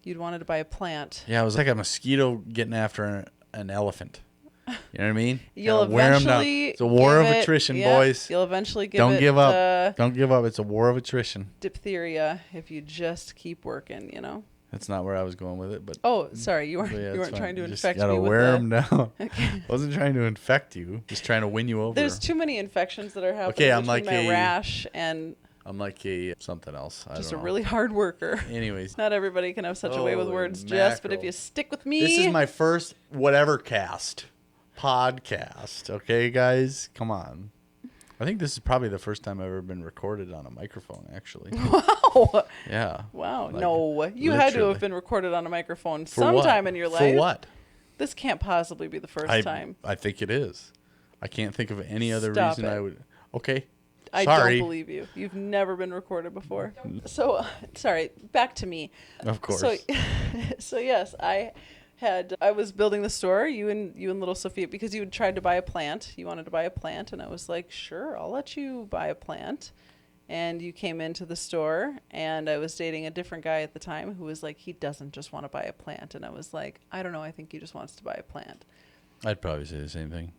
[SPEAKER 1] You'd wanted to buy a plant.
[SPEAKER 2] Yeah, it was like a mosquito getting after an elephant. You know what I mean?
[SPEAKER 1] You'll
[SPEAKER 2] Kinda wear 'em down.
[SPEAKER 1] eventually
[SPEAKER 2] It's a war of
[SPEAKER 1] give it-
[SPEAKER 2] attrition,
[SPEAKER 1] yeah,
[SPEAKER 2] boys.
[SPEAKER 1] You'll eventually give
[SPEAKER 2] Don't
[SPEAKER 1] it
[SPEAKER 2] give up. Don't give up. It's a war of attrition.
[SPEAKER 1] diphtheria if you just keep working, you know?
[SPEAKER 2] That's not where I was going with it, but
[SPEAKER 1] Oh, sorry. You weren't,
[SPEAKER 2] but yeah,
[SPEAKER 1] you
[SPEAKER 2] it's
[SPEAKER 1] weren't
[SPEAKER 2] fine.
[SPEAKER 1] trying to
[SPEAKER 2] You just
[SPEAKER 1] infect
[SPEAKER 2] gotta
[SPEAKER 1] me with
[SPEAKER 2] wear
[SPEAKER 1] that.
[SPEAKER 2] them down.
[SPEAKER 1] Okay.
[SPEAKER 2] I wasn't trying to infect you. Just trying to win you over.
[SPEAKER 1] There's too many infections that are happening
[SPEAKER 2] Okay, I'm
[SPEAKER 1] between
[SPEAKER 2] like
[SPEAKER 1] my
[SPEAKER 2] a-
[SPEAKER 1] rash and
[SPEAKER 2] I'm like a something else. I
[SPEAKER 1] just a
[SPEAKER 2] don't know.
[SPEAKER 1] really hard worker.
[SPEAKER 2] Anyways,
[SPEAKER 1] Not everybody can have such a way with
[SPEAKER 2] Holy
[SPEAKER 1] words, Jess, but if
[SPEAKER 2] mackerel.
[SPEAKER 1] you stick with me.
[SPEAKER 2] this is my first whatever cast podcast. Okay, guys, come on. I think this is probably the first time I've ever been recorded on a microphone. Actually,
[SPEAKER 1] Wow.
[SPEAKER 2] yeah.
[SPEAKER 1] Wow.
[SPEAKER 2] Like,
[SPEAKER 1] No. You had to
[SPEAKER 2] literally.
[SPEAKER 1] have been recorded on a microphone
[SPEAKER 2] For what?
[SPEAKER 1] sometime in your life.
[SPEAKER 2] For what?
[SPEAKER 1] This can't possibly be the first time.
[SPEAKER 2] I think it is. I can't think of any other
[SPEAKER 1] Stop
[SPEAKER 2] reason
[SPEAKER 1] it.
[SPEAKER 2] I would. Okay.
[SPEAKER 1] I
[SPEAKER 2] Sorry.
[SPEAKER 1] don't believe you. You've never been recorded before. So, sorry, back to me.
[SPEAKER 2] Of course.
[SPEAKER 1] So yes, I was building the store, you and little Sophia, because you had tried to buy a plant. You wanted to buy a plant, and I was like, sure, I'll let you buy a plant. And you came into the store, and I was dating a different guy at the time who was like, he doesn't just want to buy a plant. And I was like, I don't know, I think he just wants to buy a plant.
[SPEAKER 2] I'd probably say the same thing.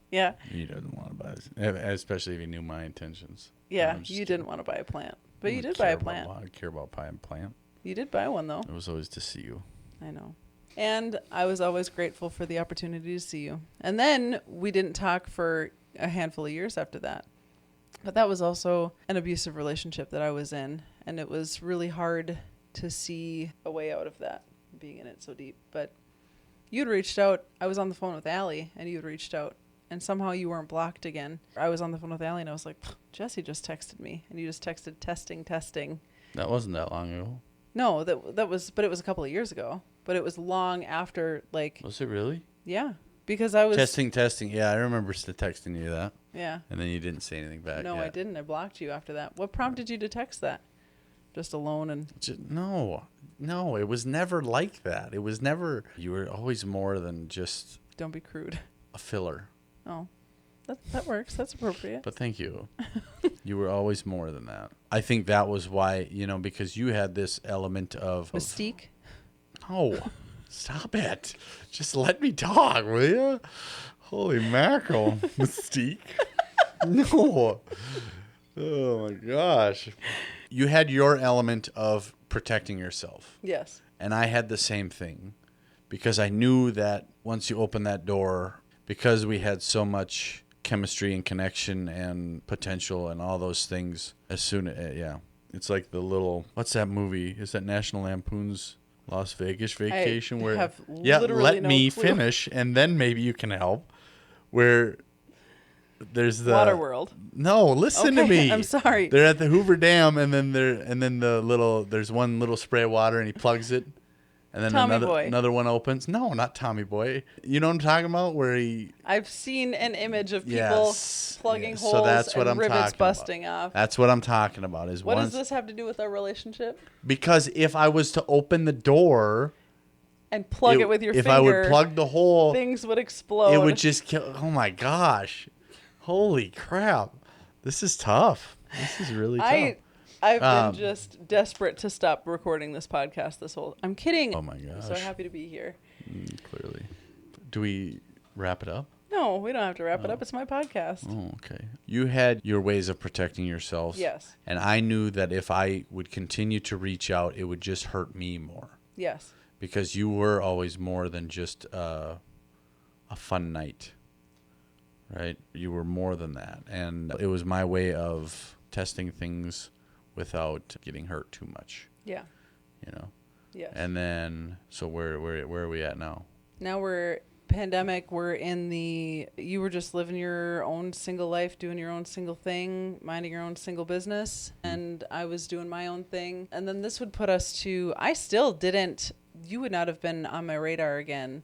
[SPEAKER 1] Yeah.
[SPEAKER 2] He doesn't want to buy this, especially if he knew my intentions.
[SPEAKER 1] Yeah,
[SPEAKER 2] I'm just
[SPEAKER 1] you
[SPEAKER 2] kidding.
[SPEAKER 1] didn't want to buy a plant.
[SPEAKER 2] I
[SPEAKER 1] But you
[SPEAKER 2] don't
[SPEAKER 1] did buy a
[SPEAKER 2] care
[SPEAKER 1] plant.
[SPEAKER 2] I care about buying a plant.
[SPEAKER 1] You did buy one, though.
[SPEAKER 2] It was always to see you.
[SPEAKER 1] I know. And I was always grateful for the opportunity to see you. And then we didn't talk for a handful of years after that. But that was also an abusive relationship that I was in. And it was really hard to see a way out of that, being in it so deep. But you'd reached out. I was on the phone with Allie, and you'd reached out. And somehow you weren't blocked again. I was on the phone with Allie, and I was like, Jesse just texted me. And you just texted testing.
[SPEAKER 2] That wasn't that long ago.
[SPEAKER 1] No, that was, but it was a couple of years ago. But it was long after, like,
[SPEAKER 2] Was it really?
[SPEAKER 1] yeah, because I was
[SPEAKER 2] Testing. Yeah, I remember texting you that.
[SPEAKER 1] Yeah.
[SPEAKER 2] And then you didn't say anything back.
[SPEAKER 1] No, I didn't. I blocked you after that. What prompted you to text that? Just alone and
[SPEAKER 2] No, it was never like that. It was never. You were always more than just
[SPEAKER 1] don't be crude.
[SPEAKER 2] a filler.
[SPEAKER 1] Oh, that works. That's appropriate.
[SPEAKER 2] But thank you. You were always more than that. I think that was why, because you had this element of
[SPEAKER 1] Mystique.
[SPEAKER 2] No, stop it. Just let me talk, will you? Holy mackerel. Mystique. No. Oh, my gosh. You had your element of protecting yourself.
[SPEAKER 1] Yes.
[SPEAKER 2] And I had the same thing because I knew that once you open that door, because we had so much chemistry and connection and potential and all those things, it's like the little, what's that movie? Is that National Lampoon's Las Vegas Vacation?
[SPEAKER 1] have
[SPEAKER 2] let
[SPEAKER 1] literally no
[SPEAKER 2] me
[SPEAKER 1] clue.
[SPEAKER 2] finish and then maybe you can help. Where there's the
[SPEAKER 1] Waterworld.
[SPEAKER 2] No, listen to
[SPEAKER 1] Okay,
[SPEAKER 2] me.
[SPEAKER 1] I'm sorry.
[SPEAKER 2] They're at the Hoover Dam, and then there's one little spray of water, and he plugs it, and then
[SPEAKER 1] Tommy Boy.
[SPEAKER 2] another one opens. No, not Tommy Boy. You know what I'm talking about? Where he
[SPEAKER 1] I've seen an image of people
[SPEAKER 2] Yes,
[SPEAKER 1] plugging
[SPEAKER 2] yes.
[SPEAKER 1] holes
[SPEAKER 2] So that's what
[SPEAKER 1] and
[SPEAKER 2] I'm
[SPEAKER 1] rivets
[SPEAKER 2] talking
[SPEAKER 1] busting
[SPEAKER 2] about.
[SPEAKER 1] off.
[SPEAKER 2] That's what I'm talking about.
[SPEAKER 1] What does this have to do with our relationship?
[SPEAKER 2] Because if I was to open the door
[SPEAKER 1] And plug it with your
[SPEAKER 2] if
[SPEAKER 1] finger.
[SPEAKER 2] I would plug the hole,
[SPEAKER 1] things would explode.
[SPEAKER 2] it would just kill. Oh my gosh! Holy crap! This is tough. This is really tough.
[SPEAKER 1] I've been just desperate to stop recording this podcast I'm kidding.
[SPEAKER 2] Oh my
[SPEAKER 1] I'm so
[SPEAKER 2] gosh.
[SPEAKER 1] happy to be here.
[SPEAKER 2] Clearly. Do we wrap it up?
[SPEAKER 1] No, we don't have to wrap it up. It's my podcast.
[SPEAKER 2] Oh, okay. You had your ways of protecting yourselves.
[SPEAKER 1] Yes.
[SPEAKER 2] And I knew that if I would continue to reach out, it would just hurt me more.
[SPEAKER 1] Yes.
[SPEAKER 2] Because you were always more than just a fun night. right? You were more than that. And it was my way of testing things without getting hurt too much,
[SPEAKER 1] Yeah.
[SPEAKER 2] you know?
[SPEAKER 1] Yes.
[SPEAKER 2] And then, so where are we at now?
[SPEAKER 1] Now we're pandemic. We're in you were just living your own single life, doing your own single thing, minding your own single business. And I was doing my own thing. And then this would put us to, you would not have been on my radar again.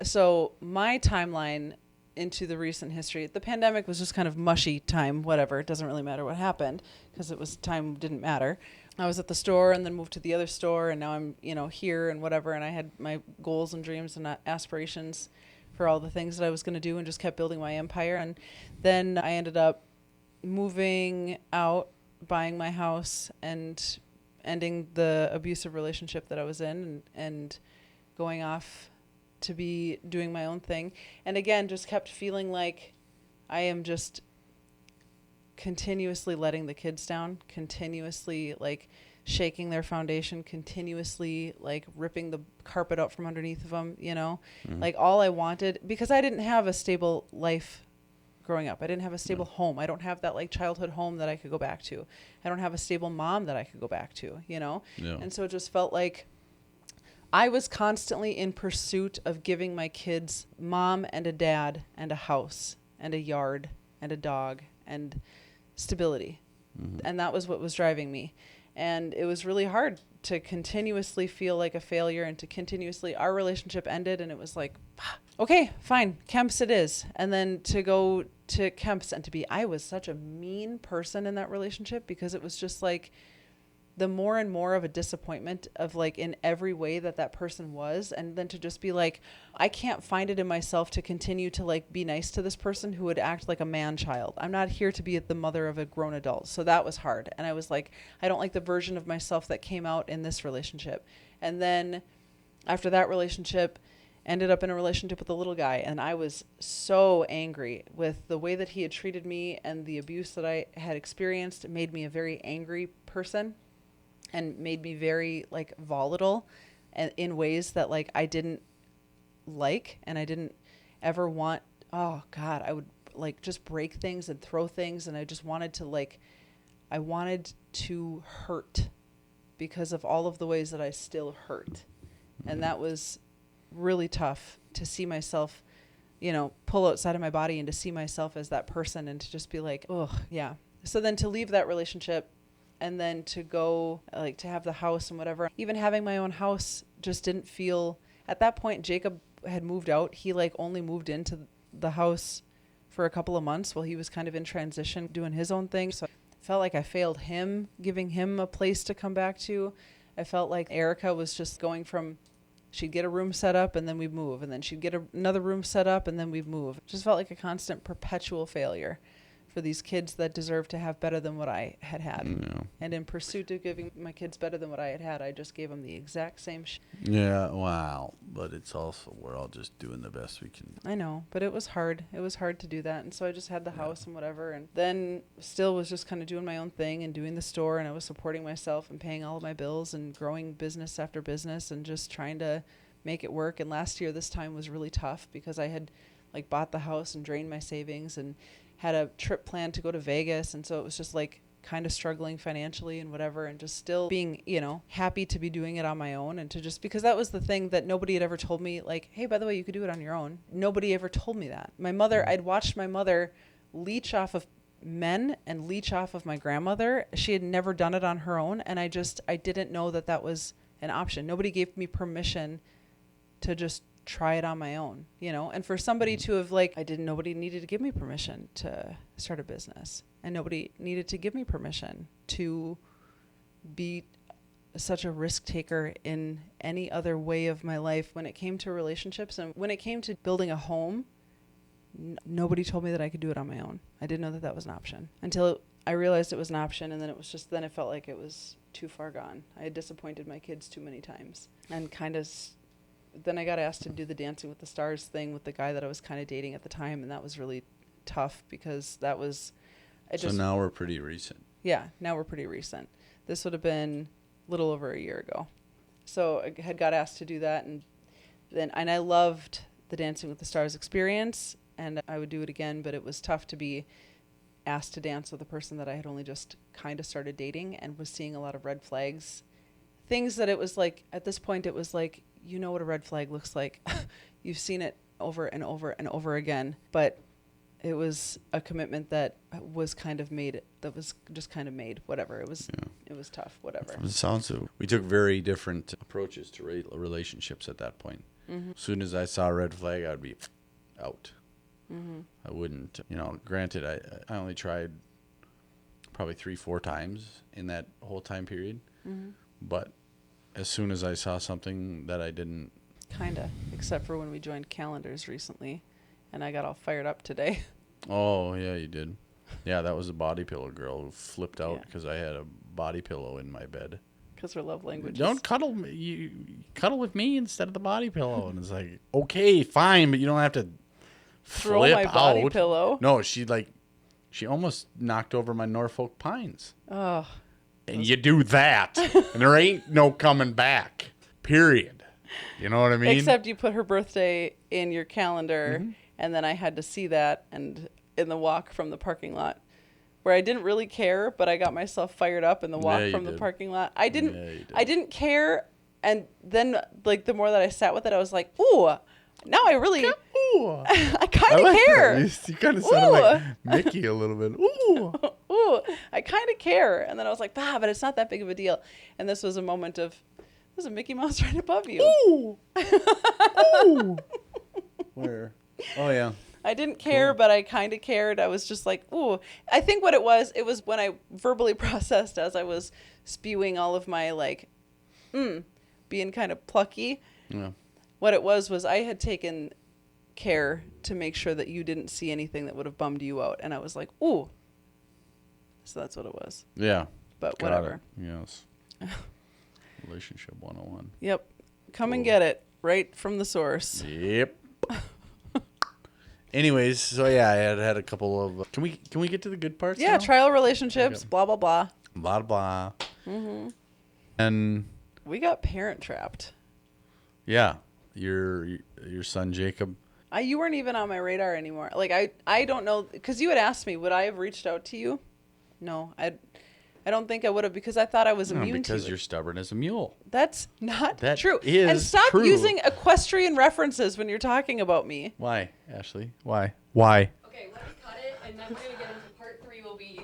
[SPEAKER 1] So my timeline into the recent history, the pandemic was just kind of mushy time, whatever. It doesn't really matter what happened because time didn't matter. I was at the store and then moved to the other store, and now I'm, here and whatever. And I had my goals and dreams and aspirations for all the things that I was going to do, and just kept building my empire. And then I ended up moving out, buying my house, and ending the abusive relationship that I was in, and going off to be doing my own thing. And again, just kept feeling like I am just continuously letting the kids down, continuously like shaking their foundation, continuously like ripping the carpet out from underneath of them, like all I wanted, because I didn't have a stable life growing up. I didn't have a stable home. I don't have that like childhood home that I could go back to. I don't have a stable mom that I could go back to, Yeah. And so it just felt like I was constantly in pursuit of giving my kids mom and a dad and a house and a yard and a dog and stability. And that was what was driving me. And it was really hard to continuously feel like a failure, and to continuously, our relationship ended and it was like, okay, fine, Kemp's it is. And then to go to Kemp's and I was such a mean person in that relationship, because it was just like the more and more of a disappointment of like in every way that person was. And then to just be like, I can't find it in myself to continue to like be nice to this person who would act like a man child. I'm not here to be the mother of a grown adult. So that was hard. And I was like, I don't like the version of myself that came out in this relationship. And then after that relationship, ended up in a relationship with a little guy. And I was so angry with the way that he had treated me, and the abuse that I had experienced. It made me a very angry person, and made me very like volatile, and in ways that like I didn't like, and I didn't ever want. Oh God, I would like just break things and throw things, and I just wanted to hurt because of all of the ways that I still hurt. And that was really tough to see myself, pull outside of my body, and to see myself as that person, and to just be like, oh yeah. So then to leave that relationship, and then to go like to have the house and whatever, even having my own house just didn't feel, at that point Jacob had moved out. He like only moved into the house for a couple of months while he was kind of in transition doing his own thing. So I felt like I failed him, giving him a place to come back to. I felt like Erica was just going from, she'd get a room set up and then we'd move, and then she'd get another room set up and then we'd move. It just felt like a constant perpetual failure for these kids that deserve to have better than what I had had.
[SPEAKER 2] Yeah.
[SPEAKER 1] And in pursuit of giving my kids better than what I had had, I just gave them the exact same
[SPEAKER 2] Yeah, wow. But it's also, we're all just doing the best we can.
[SPEAKER 1] I know, but it was hard. It was hard to do that. And so I just had the house and whatever, and then still was just kind of doing my own thing and doing the store, and I was supporting myself and paying all of my bills and growing business after business and just trying to make it work. And last year, this time was really tough because I had like bought the house and drained my savings and had a trip planned to go to Vegas. And so it was just like kind of struggling financially and whatever, and just still being, happy to be doing it on my own, and to just, because that was the thing that nobody had ever told me, like, hey, by the way, you could do it on your own. Nobody ever told me that. My mother, I'd watched my mother leech off of men and leech off of my grandmother. She had never done it on her own. And I didn't know that was an option. Nobody gave me permission to just try it on my own, and for somebody to have like, nobody needed to give me permission to start a business, and nobody needed to give me permission to be such a risk taker in any other way of my life when it came to relationships. And when it came to building a home, nobody told me that I could do it on my own. I didn't know that was an option until I realized it was an option. And then it felt like it was too far gone. I had disappointed my kids too many times, and then I got asked to do the Dancing with the Stars thing with the guy that I was kind of dating at the time, and that was really tough because that was...
[SPEAKER 2] So now we're pretty recent.
[SPEAKER 1] Yeah, now we're pretty recent. This would have been a little over a year ago. So I had got asked to do that, and I loved the Dancing with the Stars experience, and I would do it again, but it was tough to be asked to dance with a person that I had only just kind of started dating and was seeing a lot of red flags. Things that it was like, at this point, it was like, you know what a red flag looks like. You've seen it over and over and over again. But it was a commitment that was kind of made, that was just kind of made, whatever. It was tough, whatever.
[SPEAKER 2] From the sounds of, we took very different approaches to relationships at that point.
[SPEAKER 1] Mm-hmm.
[SPEAKER 2] As soon as I saw a red flag, I'd be out.
[SPEAKER 1] Mm-hmm.
[SPEAKER 2] I wouldn't, granted, I only tried probably 3-4 times in that whole time period.
[SPEAKER 1] Mm-hmm.
[SPEAKER 2] But as soon as I saw something that I didn't.
[SPEAKER 1] Kinda, except for when we joined calendars recently, and I got all fired up today.
[SPEAKER 2] Oh, yeah, you did. Yeah, that was a body pillow girl who flipped out because I had a body pillow in my bed.
[SPEAKER 1] Because her love language.
[SPEAKER 2] Don't cuddle me. You cuddle with me instead of the body pillow. And it's like, okay, fine, but you don't have to
[SPEAKER 1] throw
[SPEAKER 2] flip
[SPEAKER 1] my body
[SPEAKER 2] out.
[SPEAKER 1] pillow.
[SPEAKER 2] No, she almost knocked over my Norfolk pines.
[SPEAKER 1] Oh.
[SPEAKER 2] And you do that, and there ain't no coming back. Period. You know what I mean?
[SPEAKER 1] Except you put her birthday in your calendar,
[SPEAKER 2] Mm-hmm.
[SPEAKER 1] and then I had to see that, and in the walk from the parking lot, where I didn't really care, but I got myself fired up in the walk from the parking lot. I didn't care, and then the more that I sat with it, I was like, ooh, now I really, I kind of care.
[SPEAKER 2] You kind of sounded like Mickey a little bit. Ooh.
[SPEAKER 1] Ooh, I kind of care. And then I was like, but it's not that big of a deal. And this was a moment of, there's a Mickey Mouse right above you.
[SPEAKER 2] Ooh. Ooh. Where? Oh, yeah.
[SPEAKER 1] I didn't care, but I kind of cared. I was just like, ooh. I think what it was when I verbally processed as I was spewing all of my, being kind of plucky.
[SPEAKER 2] Yeah.
[SPEAKER 1] What it was I had taken care to make sure that you didn't see anything that would have bummed you out. And I was like, ooh. So that's what it was.
[SPEAKER 2] Yeah.
[SPEAKER 1] But
[SPEAKER 2] Got
[SPEAKER 1] whatever.
[SPEAKER 2] it. Yes. Relationship 101.
[SPEAKER 1] Yep. Come and get it right from the source.
[SPEAKER 2] Yep. Anyways, so yeah, I had a couple of. Can we get to the good parts?
[SPEAKER 1] Yeah,
[SPEAKER 2] now?
[SPEAKER 1] trial relationships, blah blah blah.
[SPEAKER 2] Blah blah.
[SPEAKER 1] Mm-hmm.
[SPEAKER 2] And
[SPEAKER 1] we got parent trapped.
[SPEAKER 2] yeah, your son Jacob.
[SPEAKER 1] You weren't even on my radar anymore. I don't know, because you had asked me, would I have reached out to you? No, I don't think I would have, because I thought I was immune to it.
[SPEAKER 2] Because you're stubborn as a mule.
[SPEAKER 1] That's not
[SPEAKER 2] That
[SPEAKER 1] true.
[SPEAKER 2] is
[SPEAKER 1] and stop
[SPEAKER 2] true.
[SPEAKER 1] using equestrian references when you're talking about me.
[SPEAKER 2] Why, Ashley? Why?
[SPEAKER 3] Okay, let me cut it, and then we're going to get into part 3 will be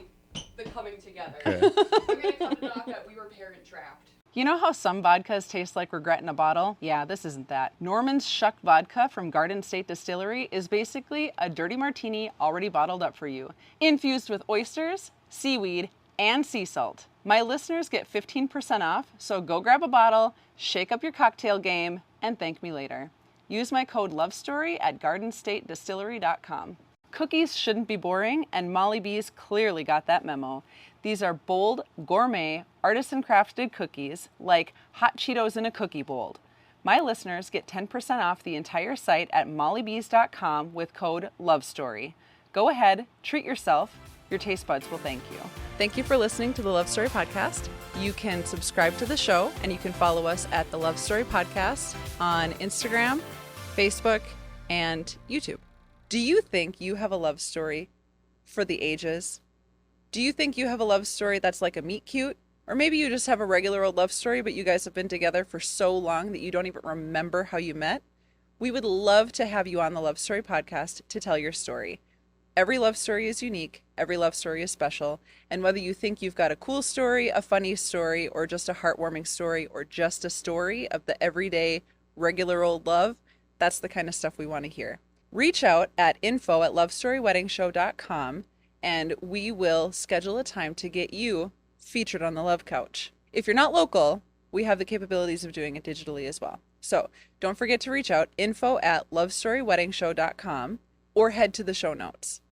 [SPEAKER 3] the coming together.
[SPEAKER 2] Okay.
[SPEAKER 3] I'm going to cut it off that we were parent trapped.
[SPEAKER 4] You know how some vodkas taste like regret in a bottle? Yeah, this isn't that. Norman's Shuck Vodka from Garden State Distillery is basically a dirty martini already bottled up for you, infused with oysters, seaweed, and sea salt. My listeners get 15% off, so go grab a bottle, shake up your cocktail game, and thank me later. Use my code LOVESTORY at gardenstatedistillery.com. Cookies shouldn't be boring, and Molly B's clearly got that memo. These are bold, gourmet, artisan-crafted cookies, like hot Cheetos in a cookie bowl. My listeners get 10% off the entire site at mollybees.com with code LOVESTORY. Go ahead, treat yourself. Your taste buds will thank you. Thank you for listening to the Love Story Podcast. You can subscribe to the show, and you can follow us at the Love Story Podcast on Instagram, Facebook, and YouTube. Do you think you have a love story for the ages? Do you think you have a love story that's like a meet cute? Or maybe you just have a regular old love story, but you guys have been together for so long that you don't even remember how you met? We would love to have you on the Love Story Podcast to tell your story. Every love story is unique. Every love story is special. And whether you think you've got a cool story, a funny story, or just a heartwarming story, or just a story of the everyday, regular old love, that's the kind of stuff we want to hear. Reach out at info@lovestoryweddingshow.com, and we will schedule a time to get you featured on the Love Couch. If you're not local, we have the capabilities of doing it digitally as well. So don't forget to reach out, info@lovestoryweddingshow.com, or head to the show notes.